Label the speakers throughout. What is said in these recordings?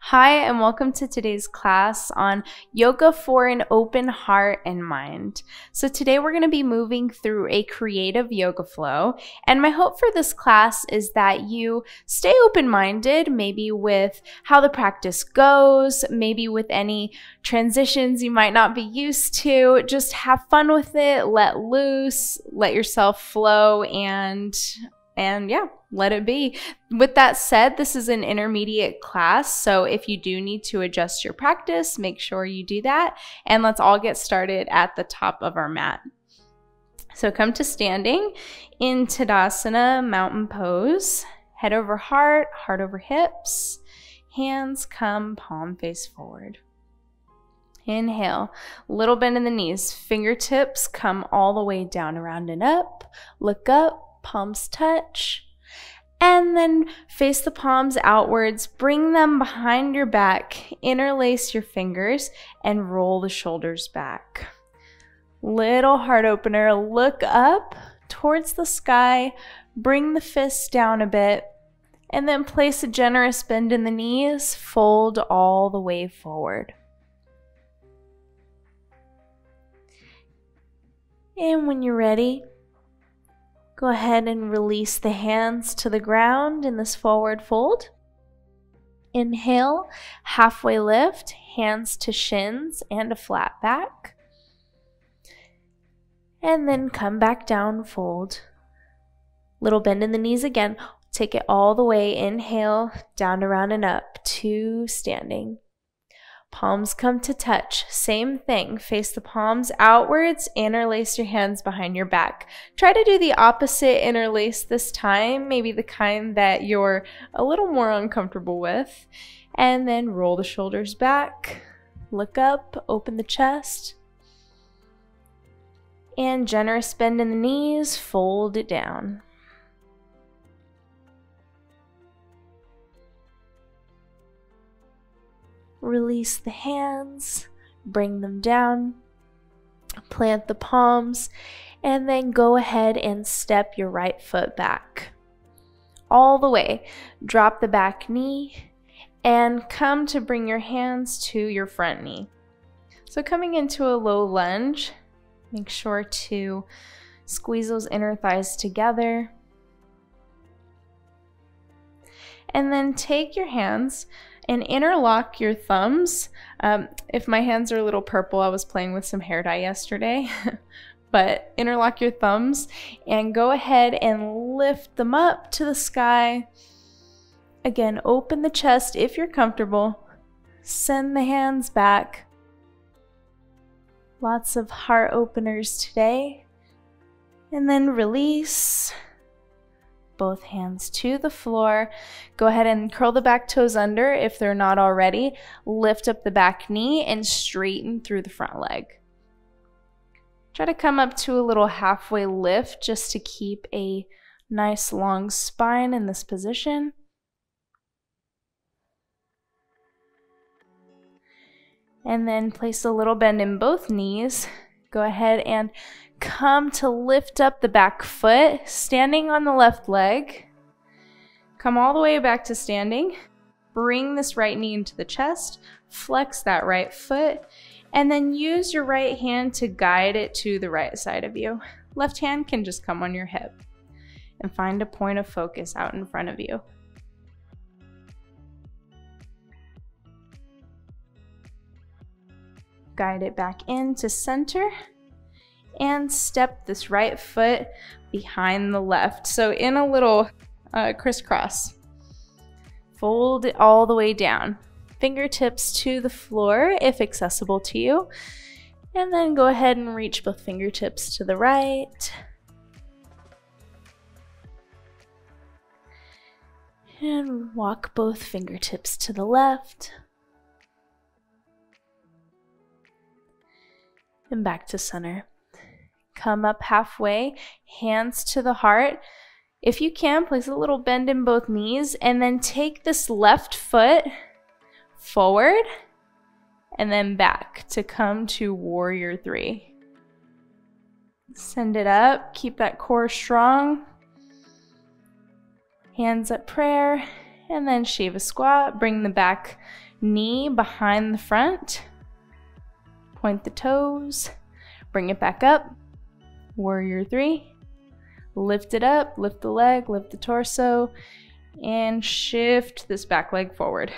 Speaker 1: Hi, and welcome to today's class on yoga for an open heart and mind. So today we're going to be moving through a creative yoga flow, and my hope for this class is that you stay open-minded, maybe with how the practice goes, maybe with any transitions you might not be used to. Just have fun with it, let loose, let yourself flow, and yeah, let it be. With that said, this is an intermediate class, so if you do need to adjust your practice, make sure you do that. And let's all get started at the top of our mat. So come to standing in Tadasana, mountain pose. Head over heart, heart over hips. Hands come palm face forward. Inhale, little bend in the knees. Fingertips come all the way down, around and up. Look up. Palms touch, and then face the palms outwards, bring them behind your back, interlace your fingers, and roll the shoulders back. Little heart opener, look up towards the sky, bring the fists down a bit, and then place a generous bend in the knees, fold all the way forward. And when you're ready, go ahead and release the hands to the ground in this forward fold. Inhale, halfway lift, hands to shins and a flat back. And then come back down, fold. Little bend in the knees again. Take it all the way. Inhale, down, around, and up to standing. Palms come to touch. Same thing. Face the palms outwards. Interlace your hands behind your back. Try to do the opposite interlace this time, maybe the kind that you're a little more uncomfortable with. And then roll the shoulders back. Look up. Open the chest. And generous bend in the knees. Fold it down. Release the hands, bring them down, plant the palms, and then go ahead and step your right foot back. All the way. Drop the back knee and come to bring your hands to your front knee. So coming into a low lunge, make sure to squeeze those inner thighs together. And then take your hands and interlock your thumbs. If my hands are a little purple, I was playing with some hair dye yesterday, but interlock your thumbs and go ahead and lift them up to the sky. Again, open the chest if you're comfortable. Send the hands back. Lots of heart openers today. And then release. Both hands to the floor. Go ahead and curl the back toes under if they're not already. Lift up the back knee and straighten through the front leg. Try to come up to a little halfway lift just to keep a nice long spine in this position. And then place a little bend in both knees. Go ahead and come to lift up the back foot, standing on the left leg. Come all the way back to standing. Bring this right knee into the chest. Flex that right foot. And then use your right hand to guide it to the right side of you. Left hand can just come on your hip. And find a point of focus out in front of you. Guide it back into center. And step this right foot behind the left. So in a little crisscross. Fold it all the way down. Fingertips to the floor if accessible to you. And then go ahead and reach both fingertips to the right. And walk both fingertips to the left. And back to center. Come up halfway, hands to the heart. If you can, place a little bend in both knees and then take this left foot forward and then back to come to warrior three. Send it up, keep that core strong. Hands up prayer, and then shiva squat. Bring the back Knee behind the front. Point the toes. Bring it back up. Warrior three. Lift it up, lift the leg, lift the torso, and shift this back leg forward.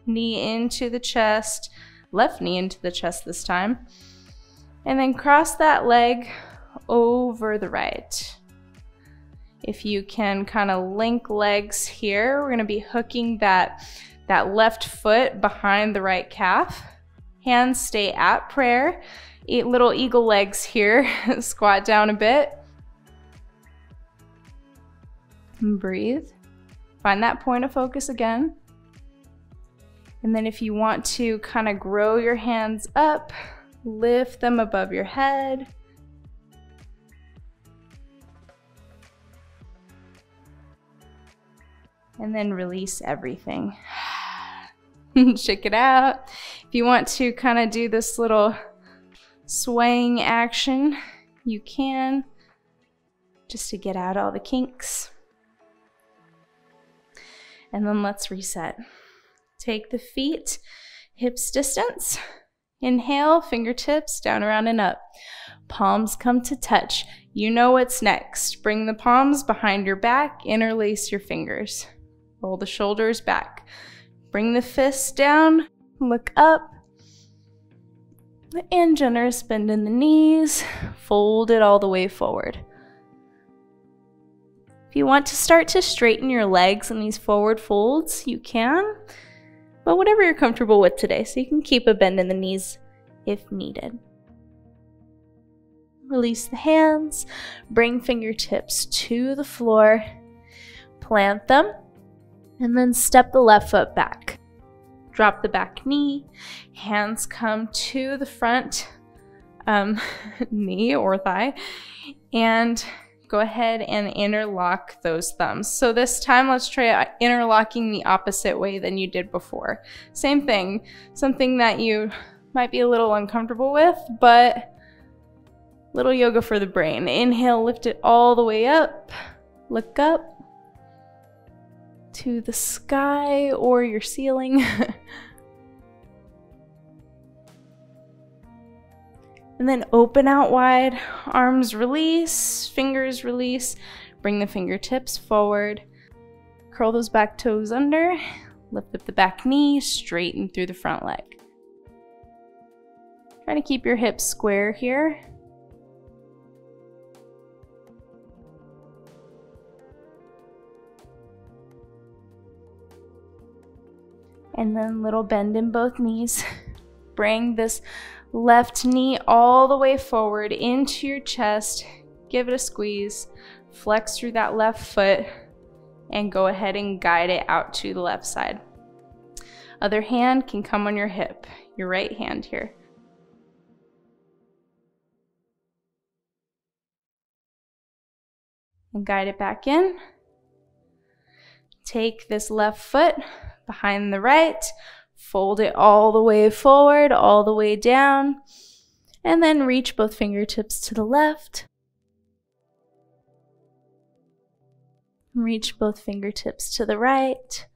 Speaker 1: Knee into the chest, left knee into the chest this time. And then cross that leg over the right. If you can kind of link legs here, we're gonna be hooking that left foot behind the right calf. Hands stay at prayer. Little eagle legs here. Squat down a bit. And breathe. Find that point of focus again. And then if you want to kind of grow your hands up, lift them above your head. And then release everything. Shake it out. If you want to kind of do this little swaying action, you can, just to get out all the kinks. And then let's reset. Take the feet hips distance. Inhale, fingertips down, around, and up. Palms come to touch. You know what's next. Bring the palms behind your back, interlace your fingers. Roll the shoulders back. Bring the fists down, look up, and generous bend in the knees. Fold it all the way forward. If you want to start to straighten your legs in these forward folds, you can, but whatever you're comfortable with today, so you can keep a bend in the knees if needed. Release the hands, bring fingertips to the floor, plant them, and then step the left foot back. Drop the back knee, hands come to the front knee or thigh, and go ahead and interlock those thumbs. So this time, let's try interlocking the opposite way than you did before. Same thing, something that you might be a little uncomfortable with, but little yoga for the brain. Inhale, lift it all the way up, look up to the sky or your ceiling. And then open out wide, arms release, fingers release, bring the fingertips forward, curl those back toes under, lift up the back knee, straighten through the front leg. Try to keep your hips square here. And then little bend in both knees. Bring this left knee all the way forward into your chest. Give it a squeeze. Flex through that left foot and go ahead and guide it out to the left side. Other hand can come on your hip, your right hand here. And guide it back in. Take this left foot behind the right, fold it all the way forward, all the way down, and then reach both fingertips to the left. Reach both fingertips to the right.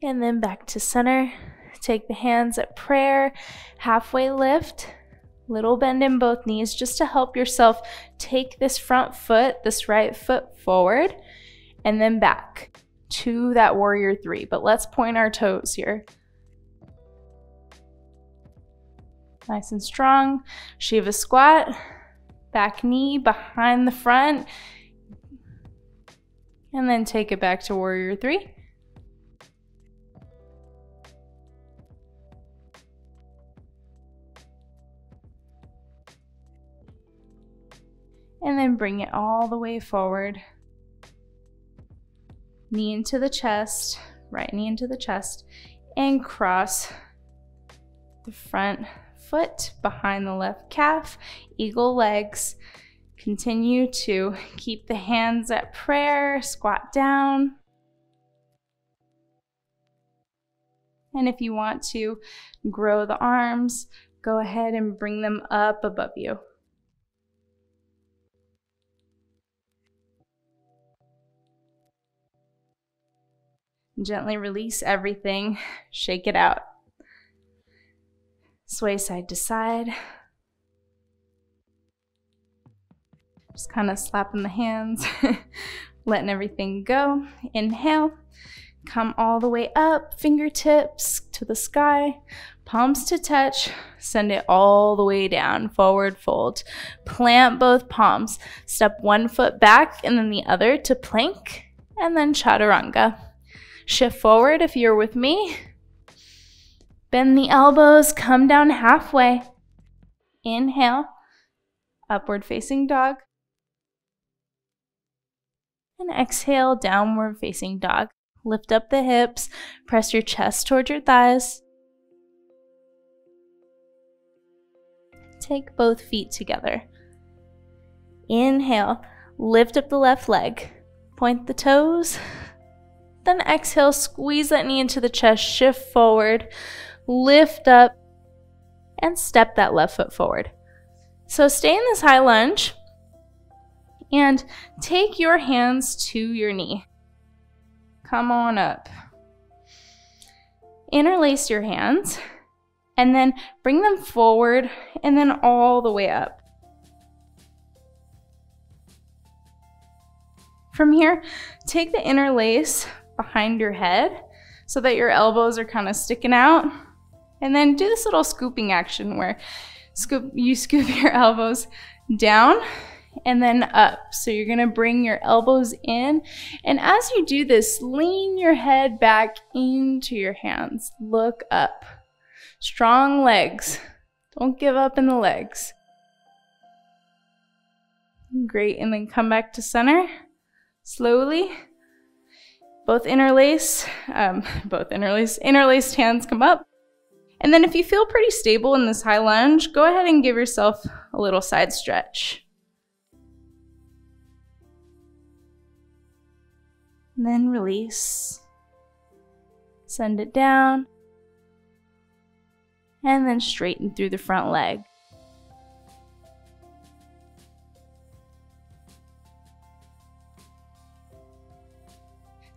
Speaker 1: And then back to center. Take the hands at prayer, halfway lift. Little bend in both knees just to help yourself take this front foot, this right foot forward, and then back to that warrior three. But let's point our toes here. Nice and strong. Shiva squat, back knee behind the front, and then take it back to warrior three. And then bring it all the way forward. Knee into the chest, right knee into the chest, and cross the front foot behind the left calf, eagle legs. Continue to keep the hands at prayer, squat down. And if you want to grow the arms, go ahead and bring them up above you. Gently release everything. Shake it out. Sway side to side. Just kind of slapping the hands, letting everything go. Inhale. Come all the way up, fingertips to the sky, palms to touch, send it all the way down, forward fold. Plant both palms, step one foot back and then the other to plank, and then chaturanga. Shift forward if you're with me. Bend the elbows, come down halfway. Inhale, upward facing dog. And exhale, downward facing dog. Lift up the hips, press your chest toward your thighs. Take both feet together. Inhale, lift up the left leg, point the toes. Then exhale, squeeze that knee into the chest, shift forward, lift up, and step that left foot forward. So stay in this high lunge and take your hands to your knee. Come on up. Interlace your hands and then bring them forward and then all the way up. From here, take the interlace behind your head so that your elbows are kind of sticking out. And then do this little scooping action where you scoop your elbows down and then up. So you're gonna bring your elbows in. And as you do this, lean your head back into your hands. Look up. Strong legs. Don't give up in the legs. Great, and then come back to center. Slowly. Interlaced hands come up. And then if you feel pretty stable in this high lunge, go ahead and give yourself a little side stretch. And then release. Send it down. And then straighten through the front leg.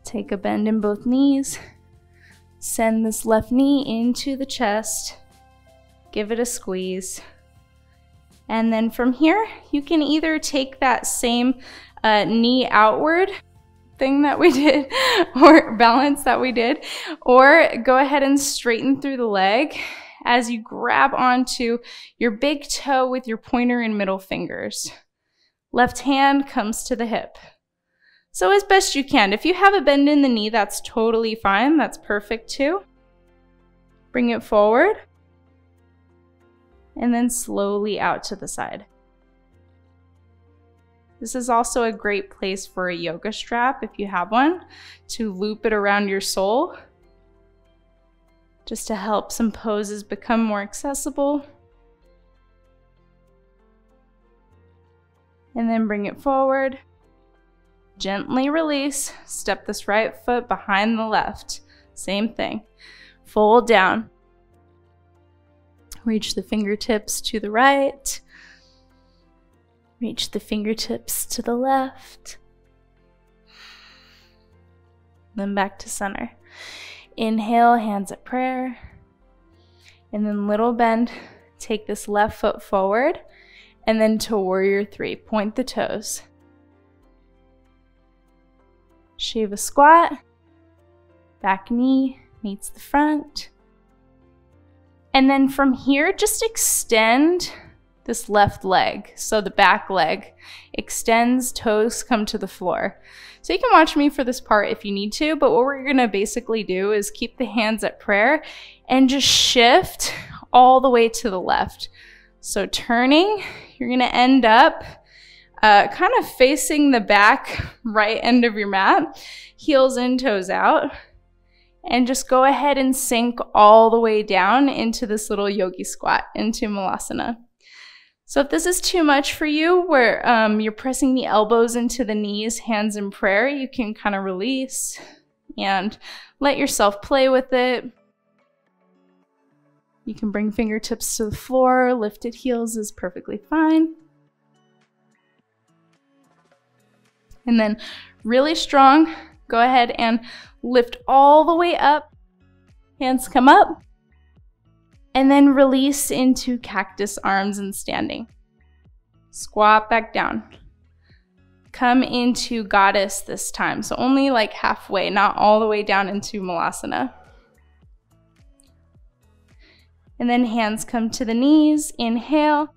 Speaker 1: Take a bend in both knees. Send this left knee into the chest. Give it a squeeze. And then from here, you can either take that same knee outward thing that we did, or balance that we did, or go ahead and straighten through the leg as you grab onto your big toe with your pointer and middle fingers. Left hand comes to the hip. So as best you can. If you have a bend in the knee, that's totally fine. That's perfect too. Bring it forward. And then slowly out to the side. This is also a great place for a yoga strap, if you have one, to loop it around your sole, just to help some poses become more accessible. And then bring it forward. Gently release. Step this right foot behind the left. Same thing. Fold down. Reach the fingertips to the right. Reach the fingertips to the left. Then back to center. Inhale, hands at prayer. And then little bend. Take this left foot forward. And then to warrior three. Point the toes. Shiva squat. Back knee meets the front. And then from here, just extend this left leg. So the back leg extends, toes come to the floor. So you can watch me for this part if you need to, but what we're gonna basically do is keep the hands at prayer and just shift all the way to the left. So turning, you're gonna end up kind of facing the back right end of your mat, heels in, toes out. And just go ahead and sink all the way down into this little yogi squat, into malasana. So if this is too much for you, where you're pressing the elbows into the knees, hands in prayer, you can kind of release and let yourself play with it. You can bring fingertips to the floor, lifted heels is perfectly fine. And then really strong Go ahead and lift all the way up. Hands come up. And then release into cactus arms and standing. Squat back down. Come into goddess this time. So only like halfway, not all the way down into malasana. And then hands come to the knees. Inhale.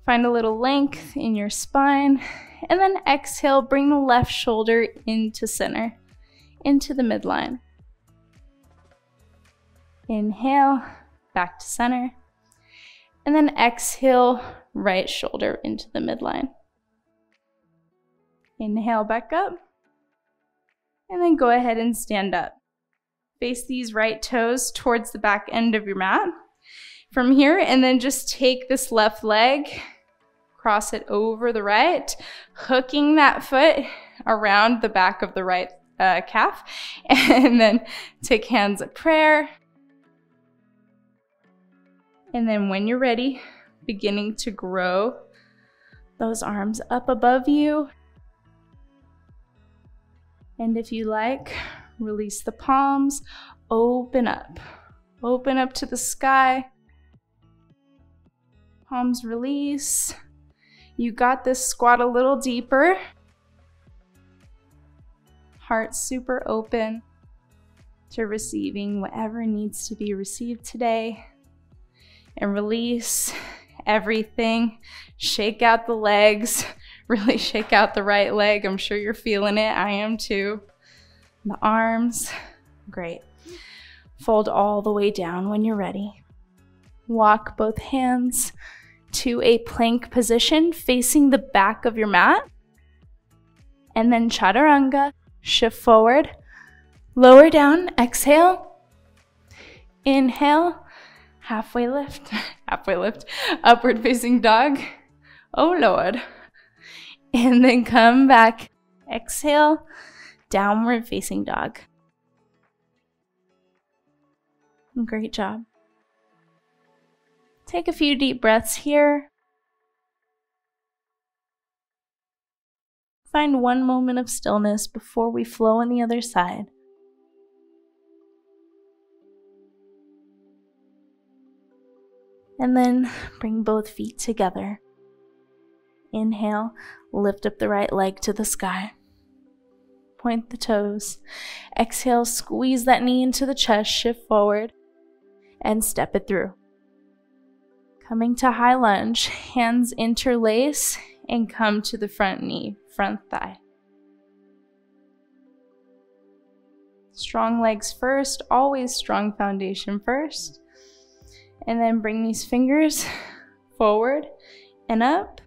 Speaker 1: Find a little length in your spine. And then exhale, bring the left shoulder into center, into the midline. Inhale, back to center. And then exhale, right shoulder into the midline. Inhale back up. And then go ahead and stand up. Face these right toes towards the back end of your mat. From here, and then just take this left leg, cross it over the right, hooking that foot around the back of the right calf, and then take hands at prayer. And then when you're ready, beginning to grow those arms up above you. And if you like, release the palms, open up to the sky. Palms release. You got this. Squat a little deeper. Heart super open to receiving whatever needs to be received today. And release everything. Shake out the legs. Really shake out the right leg. I'm sure you're feeling it. I am too. The arms. Great. Fold all the way down when you're ready. Walk both hands to a plank position facing the back of your mat. And then chaturanga, shift forward, lower down, exhale, inhale, halfway lift, upward facing dog, oh Lord. And then come back, exhale, downward facing dog. Great job. Take a few deep breaths here. Find one moment of stillness before we flow on the other side. And then bring both feet together. Inhale, lift up the right leg to the sky. Point the toes. Exhale, squeeze that knee into the chest, shift forward, and step it through. Coming to high lunge, hands interlace and come to the front knee, front thigh. Strong legs first, always strong foundation first. And then bring these fingers forward and up.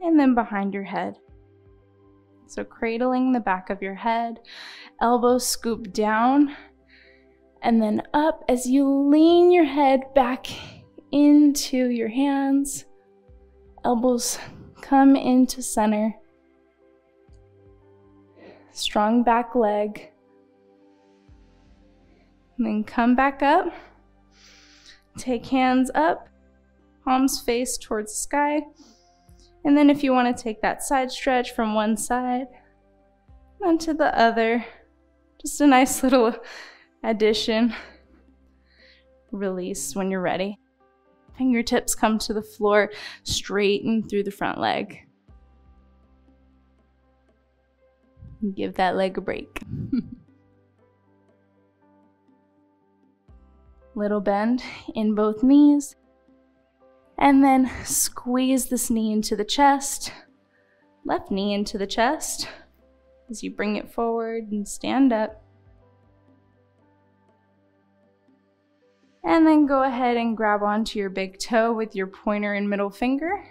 Speaker 1: And then behind your head. So cradling the back of your head, elbows scoop down. And then up as you lean your head back into your hands. Elbows come into center. Strong back leg. And then come back up. Take hands up. Palms face towards the sky. And then if you want to take that side stretch from one side and to the other. Just a nice little addition. Release when you're ready. Fingertips come to the floor, straighten through the front leg. Give that leg a break. Little bend in both knees. And then squeeze this knee into the chest. Left knee into the chest as you bring it forward and stand up. And then go ahead and grab onto your big toe with your pointer and middle finger.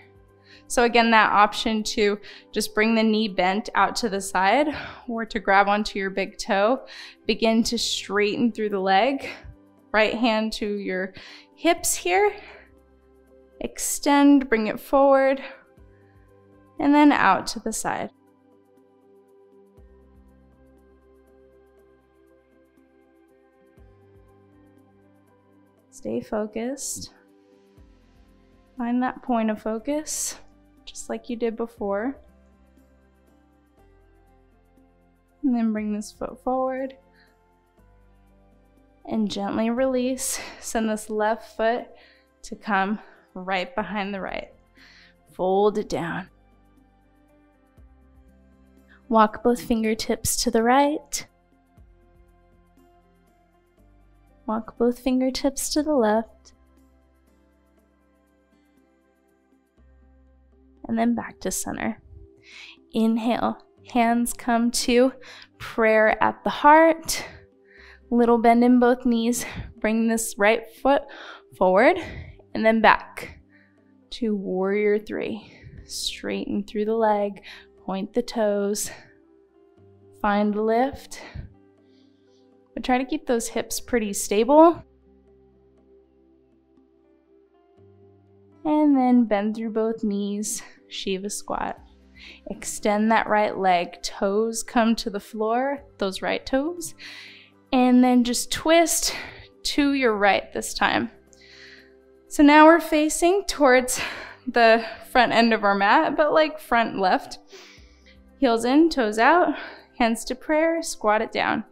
Speaker 1: So again, that option to just bring the knee bent out to the side or to grab onto your big toe. Begin to straighten through the leg. Right hand to your hips here. Extend, bring it forward, and then out to the side. Stay focused. Find that point of focus, just like you did before. And then bring this foot forward. And gently release. Send this left foot to come right behind the right. Fold it down. Walk both fingertips to the right. Walk both fingertips to the left. And then back to center. Inhale, hands come to prayer at the heart. Little bend in both knees. Bring this right foot forward and then back to warrior three. Straighten through the leg, point the toes, find lift. But try to keep those hips pretty stable. And then bend through both knees, Shiva squat. Extend that right leg, toes come to the floor, those right toes. And then just twist to your right this time. So now we're facing towards the front end of our mat, but like front left. Heels in, toes out, hands to prayer, squat it down.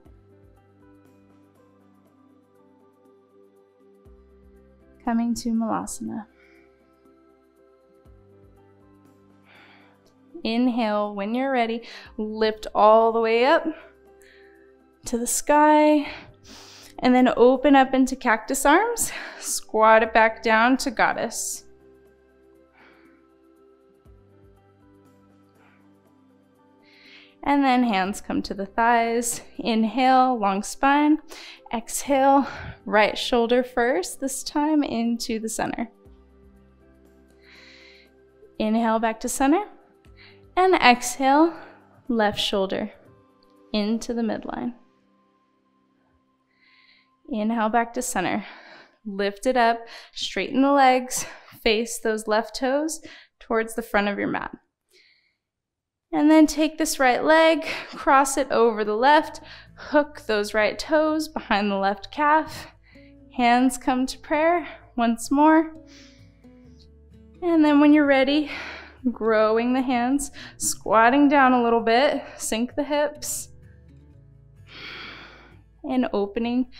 Speaker 1: Coming to Malasana. Inhale, when you're ready, lift all the way up to the sky, and then open up into cactus arms. Squat it back down to goddess. And then hands come to the thighs. Inhale, long spine. Exhale, right shoulder first, this time into the center. Inhale back to center. And exhale, left shoulder into the midline. Inhale back to center. Lift it up, straighten the legs, face those left toes towards the front of your mat. And then take this right leg, cross it over the left, hook those right toes behind the left calf. Hands come to prayer once more. And then when you're ready, growing the hands, squatting down a little bit, sink the hips, and opening,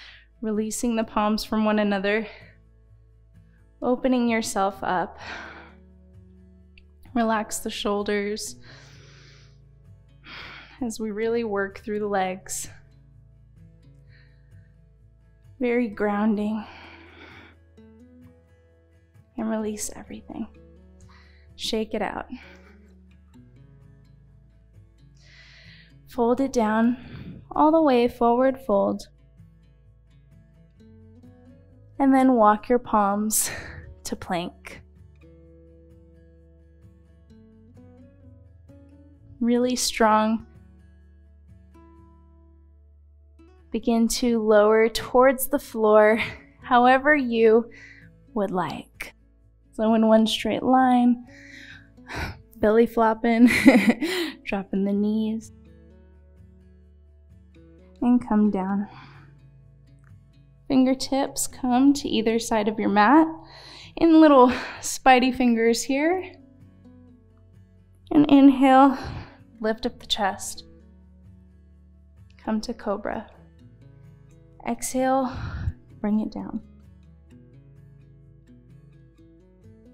Speaker 1: releasing the palms from one another, opening yourself up. Relax the shoulders as we really work through the legs. Very grounding. And release everything. Shake it out. Fold it down all the way, forward fold. And then walk your palms to plank. Really strong. Begin to lower towards the floor, however you would like. So in one straight line, belly flopping, dropping the knees, and come down. Fingertips come to either side of your mat in little spidey fingers here. And inhale, lift up the chest. Come to cobra. Exhale, bring it down.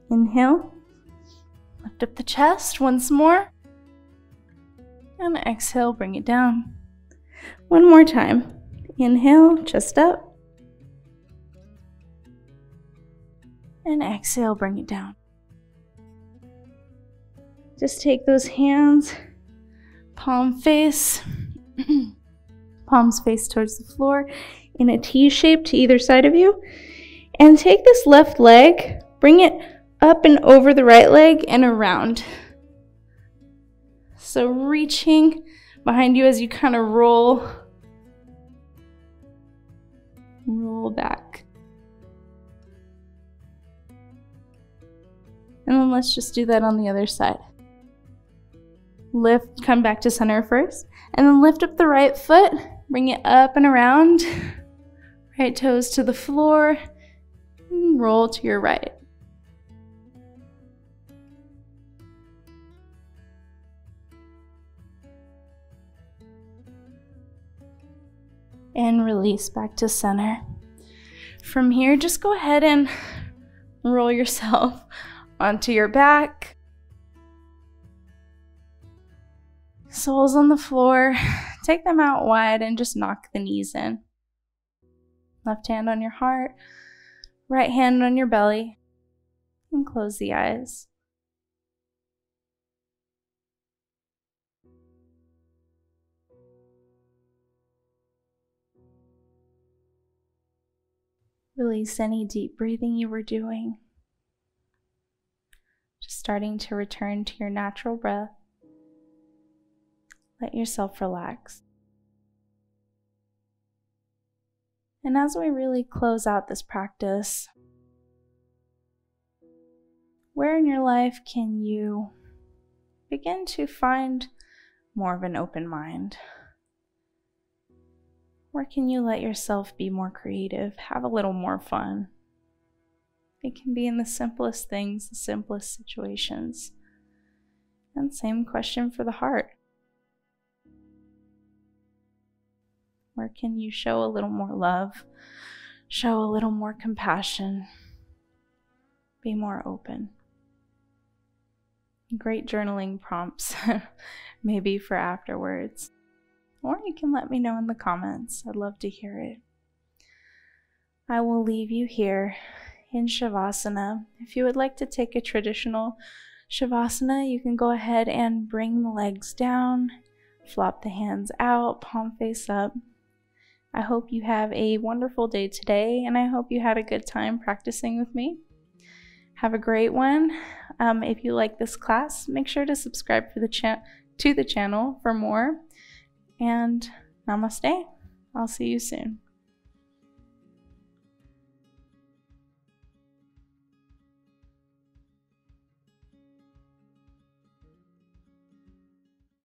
Speaker 1: Inhale, lift up the chest once more. And exhale, bring it down. One more time. Inhale, chest up. And exhale, bring it down. Just take those hands, palms face towards the floor in a T shape to either side of you. And take this left leg, bring it up and over the right leg and around. So reaching behind you as you kind of roll back. And then let's just do that on the other side. Lift, come back to center first, and then lift up the right foot, bring it up and around, right toes to the floor, and roll to your right. and release back to center. From here, just go ahead and roll yourself onto your back. Soles on the floor. Take them out wide and just knock the knees in. Left hand on your heart, right hand on your belly, and close the eyes. Release any deep breathing you were doing. Just starting to return to your natural breath. Let yourself relax. And as we really close out this practice, where in your life can you begin to find more of an open mind? Where can you let yourself be more creative, have a little more fun? It can be in the simplest things, the simplest situations. And same question for the heart. Where can you show a little more love, show a little more compassion, be more open? Great journaling prompts, maybe for afterwards. Or you can let me know in the comments. I'd love to hear it. I will leave you here in Shavasana. If you would like to take a traditional Shavasana, you can go ahead and bring the legs down, flop the hands out, palm face up. I hope you have a wonderful day today, and I hope you had a good time practicing with me. Have a great one. If you like this class, make sure to subscribe to the channel for more. And namaste. I'll see you soon.